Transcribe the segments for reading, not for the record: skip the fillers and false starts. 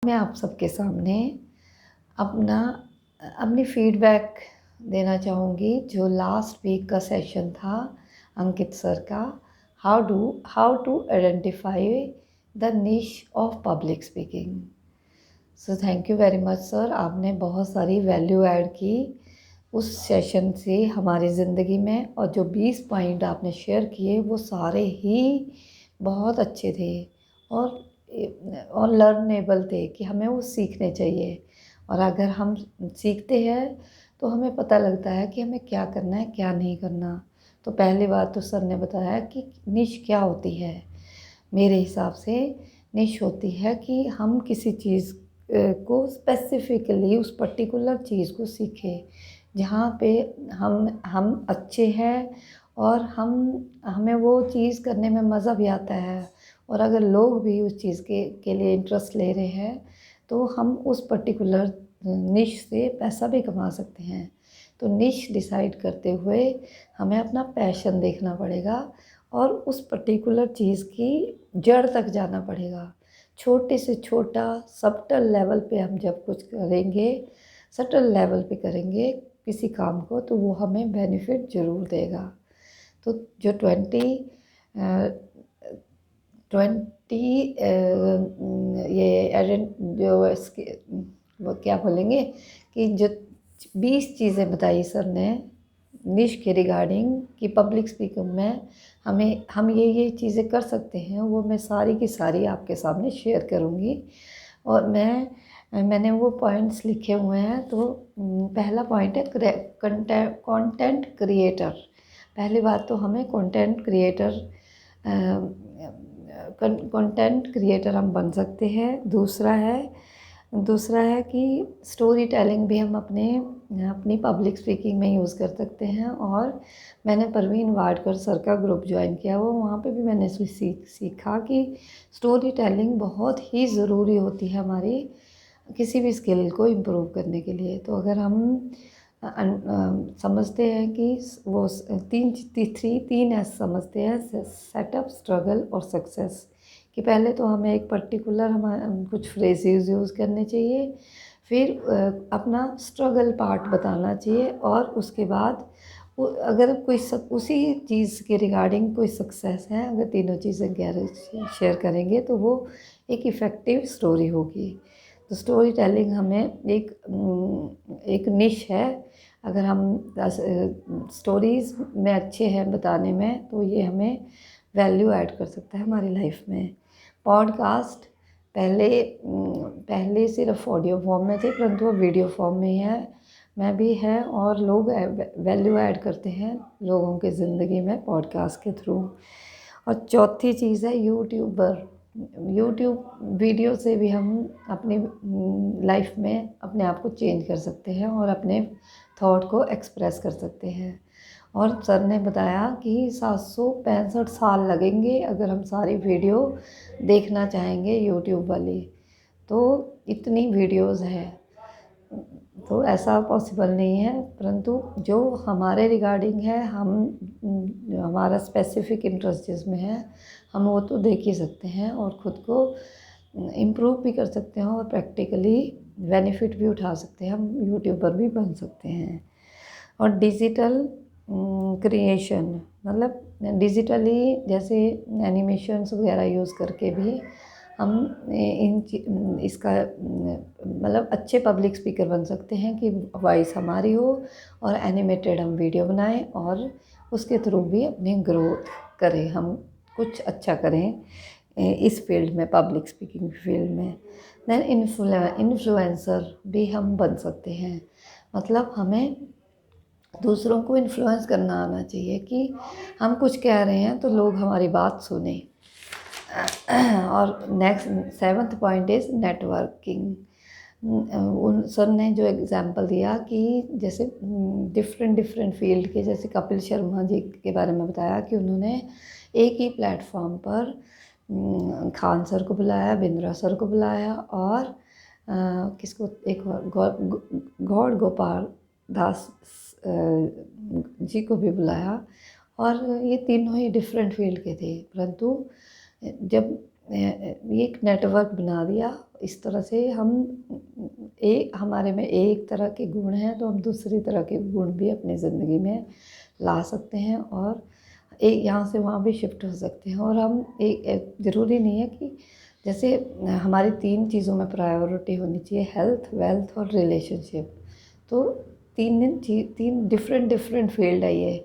मैं आप सबके सामने अपना अपनी फीडबैक देना चाहूँगी जो लास्ट वीक का सेशन था अंकित सर का, how to identify the niche of public speaking. So thank you very much sir, आपने बहुत सारी वैल्यू ऐड की उस सेशन से हमारी ज़िंदगी में, और जो 20 पॉइंट आपने शेयर किए वो सारे ही बहुत अच्छे थे और लर्नेबल थे कि हमें वो सीखने चाहिए। और अगर हम सीखते हैं तो हमें पता लगता है कि हमें क्या करना है क्या नहीं करना। तो पहली बात तो सर ने बताया कि निश क्या होती है। मेरे हिसाब से निश होती है कि हम किसी चीज़ को स्पेसिफिकली उस पर्टिकुलर चीज़ को सीखें जहाँ पे हम अच्छे हैं और हमें वो चीज़ करने में मज़ा भी आता है, और अगर लोग भी उस चीज़ के लिए इंटरेस्ट ले रहे हैं तो हम उस पर्टिकुलर निश से पैसा भी कमा सकते हैं। तो निश डिसाइड करते हुए हमें अपना पैशन देखना पड़ेगा और उस पर्टिकुलर चीज़ की जड़ तक जाना पड़ेगा। छोटे से छोटा सब्टल लेवल पे हम जब कुछ करेंगे, सटल लेवल पे करेंगे किसी काम को, तो वो हमें बेनिफिट ज़रूर देगा। तो जो 20 जो इसके वो क्या बोलेंगे कि जो 20 चीज़ें बताई सर ने निश के रिगार्डिंग कि पब्लिक स्पीकिंग में हम ये चीज़ें कर सकते हैं, वो मैं सारी की सारी आपके सामने शेयर करूँगी। और मैंने वो पॉइंट्स लिखे हुए हैं। तो पहला पॉइंट है कंटेंट क्रिएटर। पहली बात तो हमें कंटेंट क्रिएटर हम बन सकते हैं। दूसरा है कि स्टोरी टेलिंग भी हम अपनी पब्लिक स्पीकिंग में यूज़ कर सकते हैं। और मैंने परवीन वाडकर सर का ग्रुप ज्वाइन किया, वो वहाँ पे भी मैंने सीखा कि स्टोरी टेलिंग बहुत ही ज़रूरी होती है हमारी किसी भी स्किल को इम्प्रूव करने के लिए। तो अगर हम समझते हैं कि वो तीन एस समझते हैं, सेटअप, स्ट्रगल और सक्सेस, कि पहले तो हमें एक पर्टिकुलर कुछ फ्रेजेस यूज़ करने चाहिए, फिर अपना स्ट्रगल पार्ट बताना चाहिए, और उसके बाद अगर उसी चीज़ के रिगार्डिंग कोई सक्सेस है, अगर तीनों चीज़ें शेयर करेंगे तो वो एक इफ़ेक्टिव स्टोरी होगी। तो स्टोरी टेलिंग हमें एक निश है। अगर हम स्टोरीज़ में अच्छे हैं बताने में, तो ये हमें वैल्यू ऐड कर सकता है हमारी लाइफ में। पॉडकास्ट पहले सिर्फ ऑडियो फॉर्म में थे, परंतु वो वीडियो फॉर्म में ही भी है, और लोग वैल्यू ऐड करते हैं लोगों की ज़िंदगी में पॉडकास्ट के थ्रू। और चौथी चीज़ है यूट्यूबर। यूट्यूब वीडियो से भी हम अपनी लाइफ में अपने आप को चेंज कर सकते हैं और अपने थॉट को एक्सप्रेस कर सकते हैं। और सर ने बताया कि 765 साल लगेंगे अगर हम सारी वीडियो देखना चाहेंगे यूट्यूब वाली, तो इतनी वीडियोज़ है। तो ऐसा पॉसिबल नहीं है, परंतु जो हमारे रिगार्डिंग है, हमारा स्पेसिफिक इंटरेस्ट जिसमें है, हम वो तो देख ही सकते हैं और ख़ुद को इम्प्रूव भी कर सकते हैं और प्रैक्टिकली बेनिफिट भी उठा सकते हैं। हम यूट्यूबर भी बन सकते हैं। और डिजिटल क्रिएशन मतलब डिजिटली जैसे एनिमेशंस वगैरह यूज़ करके भी हम इसका मतलब अच्छे पब्लिक स्पीकर बन सकते हैं कि वॉइस हमारी हो और एनिमेटेड हम वीडियो बनाएं और उसके थ्रू भी अपनी ग्रोथ करें, हम कुछ अच्छा करें इस फील्ड में, पब्लिक स्पीकिंग फील्ड में। देन इन्फ्लुएंसर भी हम बन सकते हैं। मतलब हमें दूसरों को इन्फ्लुएंस करना आना चाहिए कि हम कुछ कह रहे हैं तो लोग हमारी बात सुने। और next 7th point is networking. उन सर ने जो एग्जांपल दिया कि जैसे डिफरेंट फील्ड के, जैसे कपिल शर्मा जी के बारे में बताया कि उन्होंने एक ही प्लेटफॉर्म पर खान सर को बुलाया, बिंद्रा सर को बुलाया और किसको एक गौड़ गोपाल दास जी को भी बुलाया, और ये तीनों ही डिफरेंट फील्ड के थे, परंतु जब एक नेटवर्क बना दिया इस तरह से हम हमारे में एक तरह के गुण हैं तो हम दूसरी तरह के गुण भी अपनी ज़िंदगी में ला सकते हैं और एक यहाँ से वहाँ भी शिफ्ट हो सकते हैं। और हम एक ज़रूरी नहीं है कि जैसे हमारी 3 चीज़ों में प्रायोरिटी होनी चाहिए, हेल्थ, वेल्थ और रिलेशनशिप। तो 3 डिफरेंट फील्ड है ये,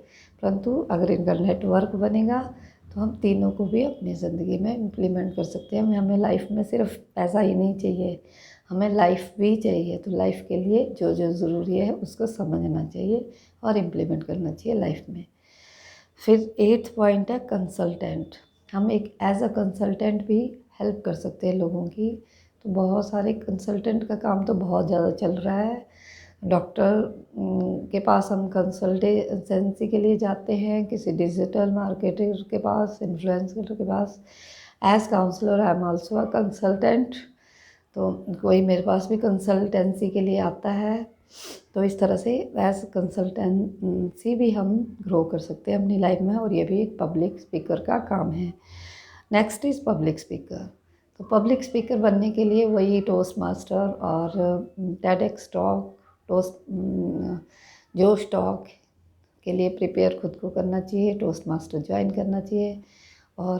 परंतु अगर इनका नेटवर्क बनेगा तो हम तीनों को भी अपनी ज़िंदगी में इम्प्लीमेंट कर सकते हैं। हमें लाइफ में सिर्फ पैसा ही नहीं चाहिए, हमें लाइफ भी चाहिए। तो लाइफ के लिए जो जो ज़रूरी है उसको समझना चाहिए और इम्प्लीमेंट करना चाहिए लाइफ में। फिर 8th पॉइंट है कंसल्टेंट। हम एक एज अ कंसल्टेंट भी हेल्प कर सकते हैं लोगों की। तो बहुत सारे कंसल्टेंट का काम तो बहुत ज़्यादा चल रहा है। डॉक्टर के पास हम कंसल्टेंसी के लिए जाते हैं, किसी डिजिटल मार्केटर के पास, इन्फ्लुएंसर के पास। As counsellor I am also a consultant. तो कोई मेरे पास भी कंसल्टेंसी के लिए आता है। तो इस तरह से एज कंसल्टेंसी भी हम ग्रो कर सकते हैं अपनी लाइफ में, और ये भी एक पब्लिक स्पीकर का काम है। Next is public speaker. तो पब्लिक स्पीकर बनने के लिए वही टोस्ट मास्टर और टेडेक्स टॉक, जोश टॉक के लिए प्रिपेयर खुद को करना चाहिए, टोस्ट मास्टर ज्वाइन करना चाहिए। और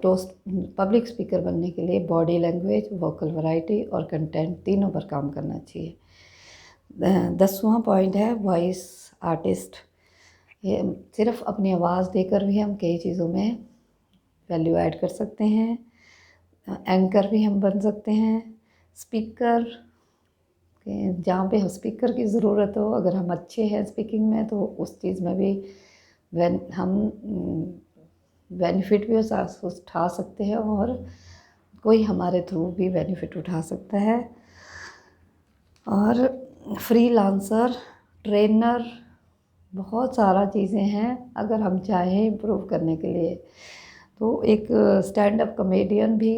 टोस्ट पब्लिक स्पीकर बनने के लिए बॉडी लैंग्वेज, वोकल वैरायटी और कंटेंट तीनों पर काम करना चाहिए। 10वां पॉइंट है वॉइस आर्टिस्ट। ये सिर्फ अपनी आवाज़ देकर भी हम कई चीज़ों में वैल्यू ऐड कर सकते हैं। एंकर भी हम बन सकते हैं। स्पीकर जहाँ पे स्पीकर की ज़रूरत हो, अगर हम अच्छे हैं स्पीकिंग में तो उस चीज़ में भी हम बेनिफिट भी उठा सकते हैं और कोई हमारे थ्रू भी बेनिफिट उठा सकता है। और फ्रीलांसर, ट्रेनर, बहुत सारा चीज़ें हैं अगर हम चाहें इम्प्रूव करने के लिए। तो एक स्टैंड अप कॉमेडियन भी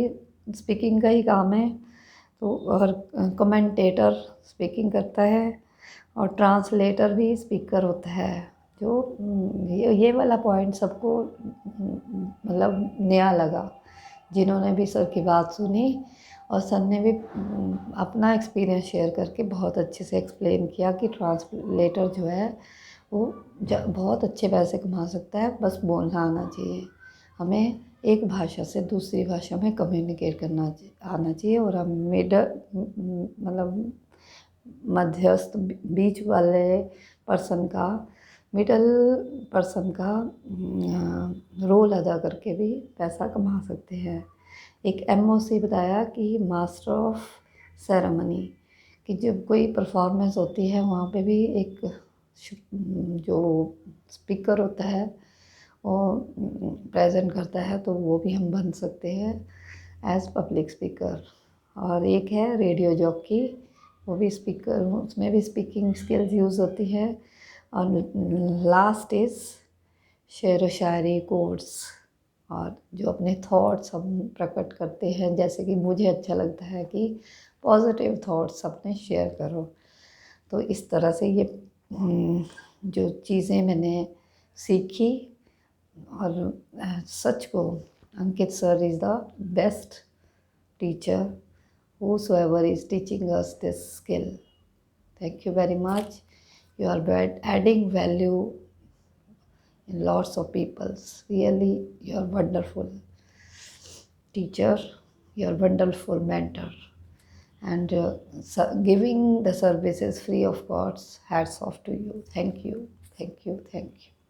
स्पीकिंग का ही काम है। तो और कमेंटेटर स्पीकिंग करता है और ट्रांसलेटर भी स्पीकर होता है। जो ये वाला पॉइंट सबको मतलब नया लगा, जिन्होंने भी सर की बात सुनी। और सर ने भी अपना एक्सपीरियंस शेयर करके बहुत अच्छे से एक्सप्लेन किया कि ट्रांसलेटर जो है वो बहुत अच्छे पैसे कमा सकता है, बस बोलना आना चाहिए। हमें एक भाषा से दूसरी भाषा में कम्युनिकेट करना आना चाहिए और हम मतलब मध्यस्थ बीच वाले मिडल पर्सन का रोल अदा करके भी पैसा कमा सकते हैं। एक MOC बताया कि मास्टर ऑफ सेरेमनी, कि जब कोई परफॉर्मेंस होती है वहाँ पे भी एक जो स्पीकर होता है वो प्रेजेंट करता है, तो वो भी हम बन सकते हैं एज पब्लिक स्पीकर। और एक है रेडियो जॉकी, वो भी स्पीकर, उसमें भी स्पीकिंग स्किल्स यूज़ होती है। और लास्ट इज़ शेर व शायरी, कोट्स, और जो अपने थॉट्स हम प्रकट करते हैं। जैसे कि मुझे अच्छा लगता है कि पॉजिटिव थॉट्स अपने शेयर करो। तो इस तरह से ये जो चीज़ें मैंने सीखी, और सच को Ankit sir is the best teacher whosoever is teaching us this skill. Thank you very much. You are adding value in lots of people's. Really, you are wonderful teacher. You are wonderful mentor. And giving the services free of cost. Hats off to you. Thank you. Thank you. Thank you.